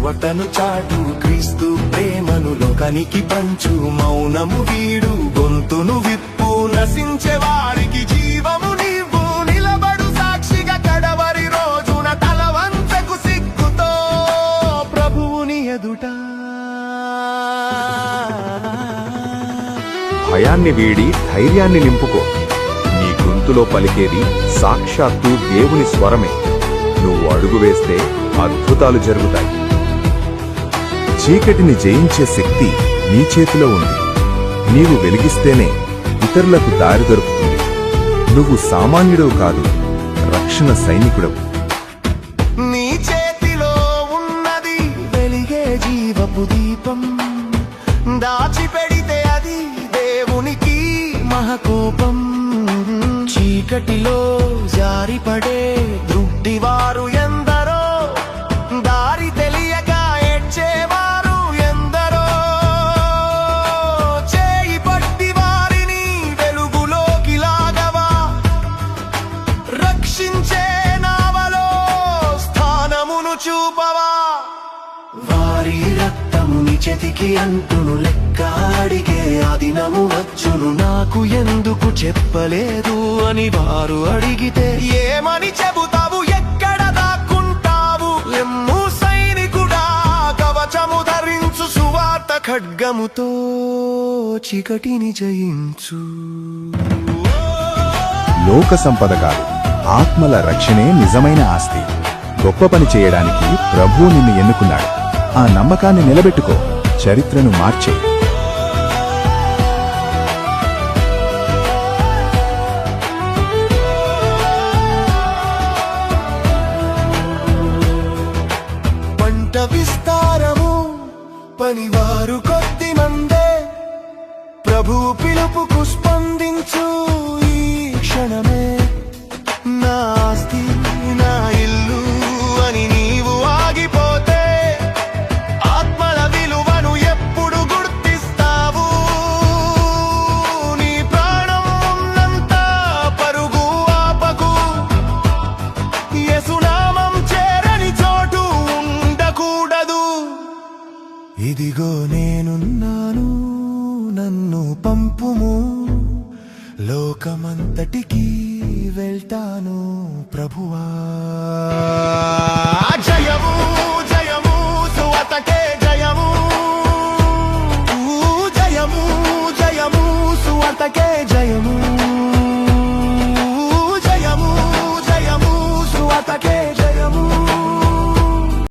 సువటను చాటు, క్రీస్తు ప్రేమను లోకానికి పంచు. మౌనము వీడు, గొంతును విప్పు, నశించే వారికి జీవము నీవు. నిలబడు సాక్షిగా కడవరి రోజున, తలవంచకు సిగ్గుతో ప్రభువుని ఎదుట. భయాన్ని వీడి ధైర్యాన్ని నింపుకో. నీ గొంతులో పలికేది సాక్షాత్తు దేవుని స్వరమే. నువ్వు అడుగు వేస్తే అద్భుతాలు జరుగుతాయి. చీకటిని జయించే శక్తి నీ చేతిలో ఉంది. నీవు వెలిగిస్తేనే ఇతరులకు దారి దొరుకుతుంది. నువ్వు సామాన్యుడవు కాదు, రక్షణ సైనికుడవు. నీ చేతిలో ఉన్నది వెలిగే జీవపు దీపం. దాచిపెడితే అది దేవునికి మహకోపం. చీకటిలో జారిపడే దృష్టివారు ఎందరో, దారి తెలియక ఏడ్చేవారు ఎందరో. చేయి పట్టి వారిని వెలుగులోకి లాగవా, రక్షించే నావలో స్థానమును చూపవా. వారి రక్తము నీ చేతికి అంటును, లెక్క అడిగే ఆ దినము వచ్చును. నాకు ఎందుకు చెప్పలేదు అని వారు అడిగితే, ఏమని చెబుతావు, ఎక్కడ దాక్కుంటావు? లెమ్ము సైనికుడా, కవచము ధరించు, సువార్త ఖడ్గముతో చీకటిని జయించు. లోక సంపద కాదు, ఆత్మల రక్షణే నిజమైన ఆస్తి. గొప్ప పని చేయడానికి ప్రభువు నిన్ను ఎన్నుకున్నాడు. ఆ నమ్మకాన్ని నిలబెట్టుకో, చరిత్రను మార్చే. పంట విస్తారము, పనివారు కొద్ది మందే. ప్రభువు పిలుపుకు స్పందించు ఈ క్షణమే. నా ఆస్తి నా ఇల్లు అని నీవు ఆగిపోతే, ఆత్మల విలువను ఎప్పుడు గుర్తిస్తావు? నీ ప్రాణం ఉన్నంత పరుగు ఆపకు. యేసునామం చేరని చోటు ఉండకూడదు. ఇదిగో నేనున్నాను, నన్ను పంపుము. లోకమంతటికి వెళ్తాను ప్రభువా. జయము